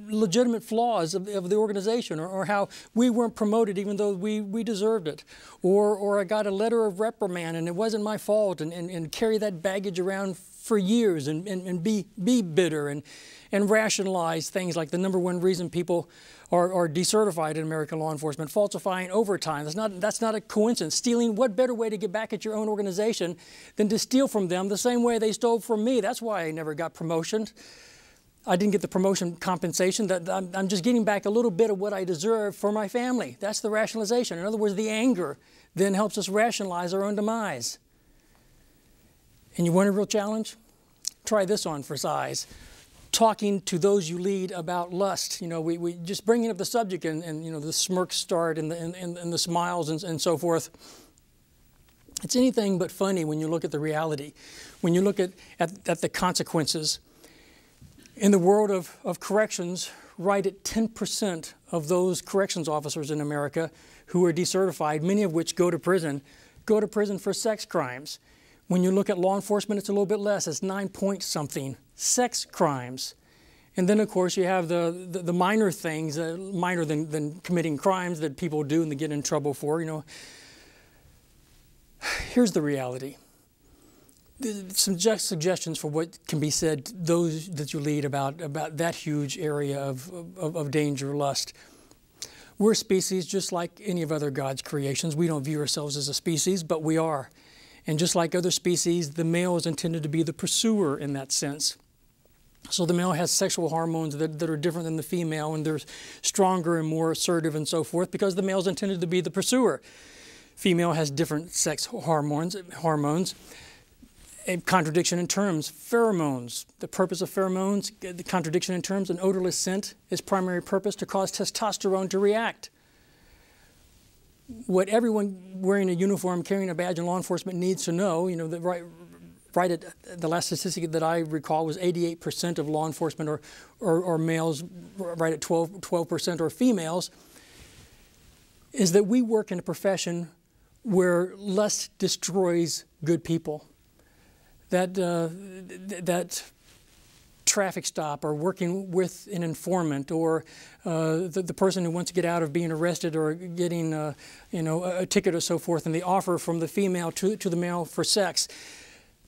legitimate flaws of the organization, or how we weren't promoted even though we deserved it, or I got a letter of reprimand and it wasn't my fault, and carry that baggage around for years and be bitter and rationalize things like the #1 reason people are decertified in American law enforcement: falsifying overtime. That's not a coincidence. Stealing, what better way to get back at your own organization than to steal from them the same way they stole from me? That's why I never got promotion. I didn't get the promotion compensation. That I'm just getting back a little bit of what I deserve for my family. That's the rationalization. In other words, the anger then helps us rationalize our own demise. And you want a real challenge? Try this on for size. Talking to those you lead about lust. You know, we just bringing up the subject, and you know, the smirks start and the smiles and so forth. It's anything but funny when you look at the reality, when you look at the consequences. In the world of corrections, right at 10% of those corrections officers in America who are decertified, many of which go to prison for sex crimes. When you look at law enforcement, it's a little bit less. It's 9-point-something sex crimes. And then, of course, you have the minor things, minor than committing crimes that people do and they get in trouble for. You know, here's the reality. Some suggestions for what can be said to those that you lead about that huge area of danger, lust. We're a species just like any of other God's creations. We don't view ourselves as a species, but we are. And just like other species, the male is intended to be the pursuer in that sense. So the male has sexual hormones that are different than the female, and they're stronger and more assertive and so forth, because the male is intended to be the pursuer. Female has different sex hormones. A contradiction in terms, pheromones. The purpose of pheromones, the contradiction in terms, an odorless scent is primary purpose to cause testosterone to react. What everyone wearing a uniform, carrying a badge in law enforcement needs to know, you know, that right at the last statistic that I recall was 88% of law enforcement or males, right at 12% are females, is that we work in a profession where lust destroys good people. That traffic stop, or working with an informant, or the person who wants to get out of being arrested or getting a ticket or so forth, and the offer from the female to the male for sex.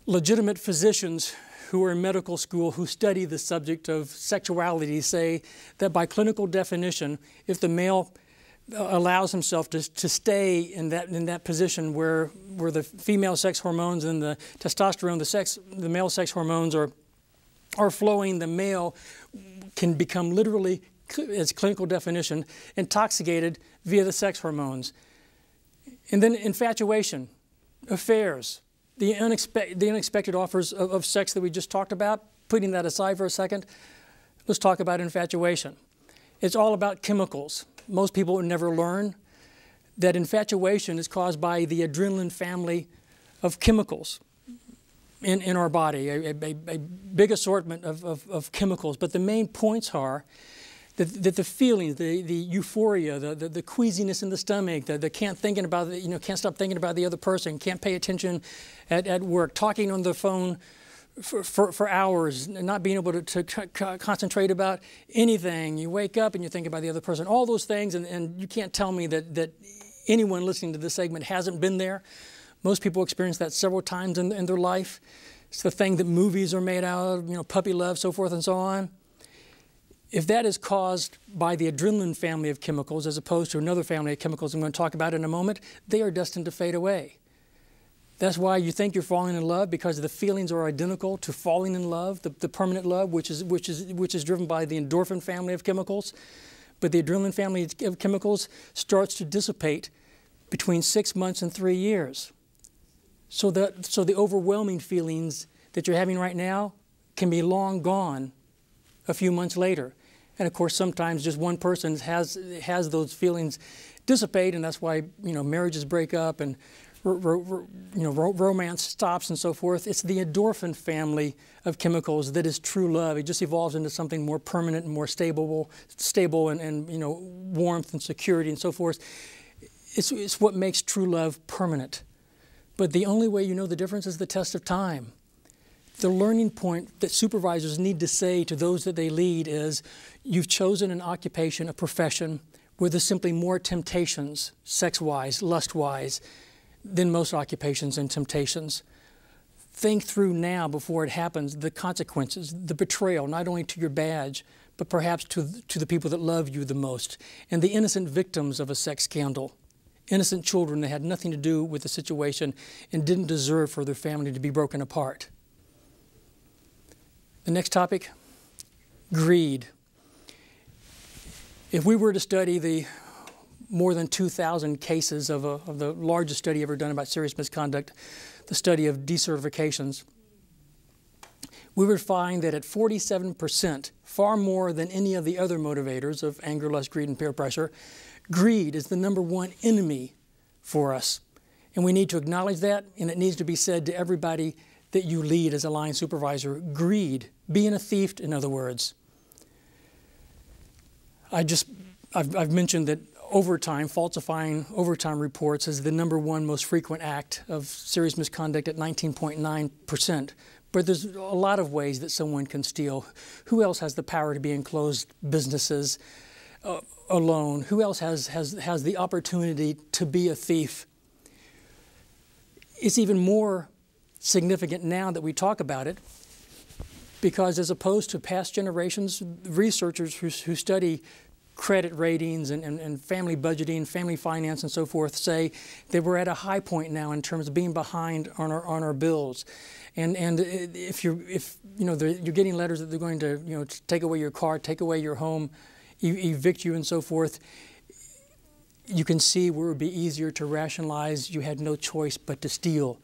Legitimate physicians who are in medical school who study the subject of sexuality say that by clinical definition, if the male allows himself to stay in that position where the female sex hormones and the testosterone, the male sex hormones are flowing, the male can become literally, as clinical definition, intoxicated via the sex hormones. And then infatuation, affairs, the unexpected offers of sex that we just talked about. Putting that aside for a second, let's talk about infatuation. It's all about chemicals. Most people would never learn that infatuation is caused by the adrenaline family of chemicals in our body, a big assortment of chemicals. But the main points are that the feelings, the euphoria, the queasiness in the stomach, the can't stop thinking about the other person, can't pay attention at work, talking on the phone for hours, not being able to concentrate about anything. You wake up and you think about the other person, all those things, and you can't tell me that anyone listening to this segment hasn't been there. Most people experience that several times in their life. It's the thing that movies are made out of, you know, puppy love, so forth and so on. If that is caused by the adrenaline family of chemicals as opposed to another family of chemicals I'm going to talk about in a moment, they are destined to fade away. That's why you think you're falling in love, because the feelings are identical to falling in love, the permanent love, which is driven by the endorphin family of chemicals. But the adrenaline family of chemicals starts to dissipate between 6 months and 3 years. So the overwhelming feelings that you're having right now can be long gone a few months later. And of course, sometimes just one person has those feelings dissipate, and that's why, you know, marriages break up and romance stops and so forth. It's the endorphin family of chemicals that is true love. It just evolves into something more permanent and more stable and you know, warmth and security and so forth. It's what makes true love permanent. But the only way you know the difference is the test of time. The learning point that supervisors need to say to those that they lead is, you've chosen an occupation, a profession, where there's simply more temptations, sex-wise, lust-wise, than most occupations and temptations. Think through now, before it happens, the consequences, the betrayal, not only to your badge, but perhaps to the people that love you the most, and the innocent victims of a sex scandal. Innocent children that had nothing to do with the situation and didn't deserve for their family to be broken apart. The next topic, greed. If we were to study the more than 2,000 cases of the largest study ever done about serious misconduct, the study of decertifications, we would find that at 47%, far more than any of the other motivators of anger, lust, greed, and peer pressure, greed is the #1 enemy for us. And we need to acknowledge that, and it needs to be said to everybody that you lead as a line supervisor. Greed, being a thief, in other words. I've mentioned that overtime, falsifying overtime reports, is the #1 most frequent act of serious misconduct at 19.9%. But there's a lot of ways that someone can steal. Who else has the power to be in closed businesses alone? Who else has the opportunity to be a thief? It's even more significant now that we talk about it, because as opposed to past generations, researchers who study credit ratings and family budgeting, family finance, and so forth say that we're at a high point now in terms of being behind on our bills. And if you're getting letters that they're going to take away your car, take away your home, evict you, and so forth, you can see where it would be easier to rationalize you had no choice but to steal.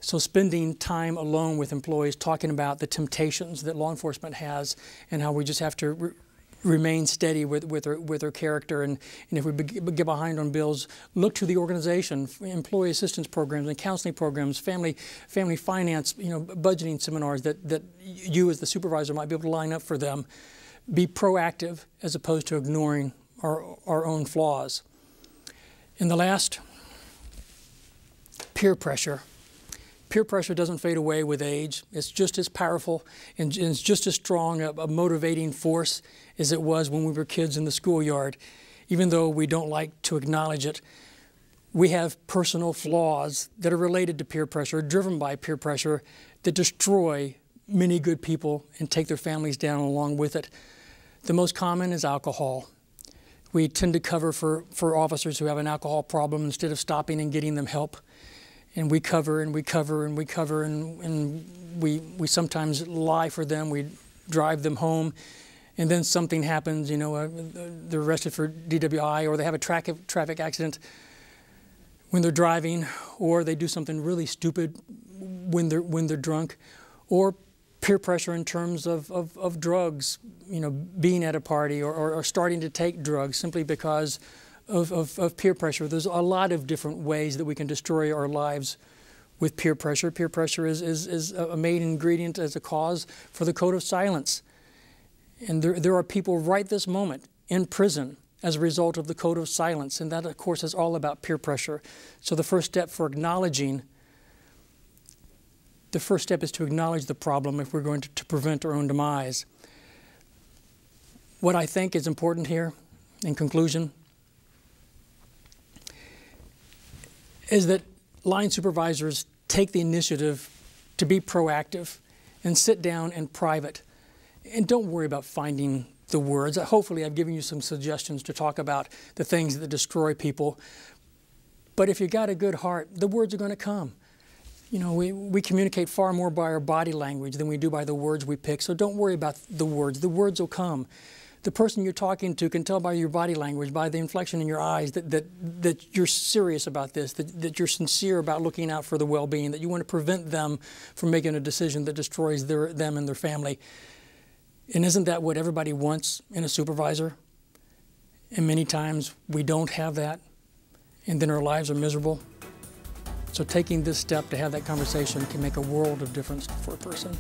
So spending time alone with employees talking about the temptations that law enforcement has and how we just have to remain steady with their character, and if we get behind on bills, look to the organization, employee assistance programs and counseling programs, family finance, budgeting seminars that you as the supervisor might be able to line up for them. Be proactive as opposed to ignoring our own flaws. And the last, peer pressure. Peer pressure doesn't fade away with age. It's just as powerful and it's just as strong a motivating force as it was when we were kids in the schoolyard. Even though we don't like to acknowledge it, we have personal flaws that are related to peer pressure, driven by peer pressure, that destroy many good people and take their families down along with it. The most common is alcohol. We tend to cover for officers who have an alcohol problem instead of stopping and getting them help. And we cover and we cover and we cover, and we sometimes lie for them. We drive them home, and then something happens. They're arrested for DWI, or they have a traffic accident when they're driving, or they do something really stupid when they're drunk, or peer pressure in terms of drugs. Being at a party or starting to take drugs simply because of peer pressure. There's a lot of different ways that we can destroy our lives with peer pressure. Peer pressure is a main ingredient as a cause for the code of silence. And there are people right this moment in prison as a result of the code of silence. And that, of course, is all about peer pressure. So the first step is to acknowledge the problem if we're going to prevent our own demise. What I think is important here, in conclusion, is that line supervisors take the initiative to be proactive and sit down in private. And don't worry about finding the words. Hopefully I've given you some suggestions to talk about the things that destroy people. But if you've got a good heart, the words are going to come. We communicate far more by our body language than we do by the words we pick. So don't worry about the words. The words will come. The person you're talking to can tell by your body language, by the inflection in your eyes, that you're serious about this, that you're sincere about looking out for the well-being, that you want to prevent them from making a decision that destroys them and their family. And isn't that what everybody wants in a supervisor? And many times we don't have that, and then our lives are miserable. So taking this step to have that conversation can make a world of difference for a person.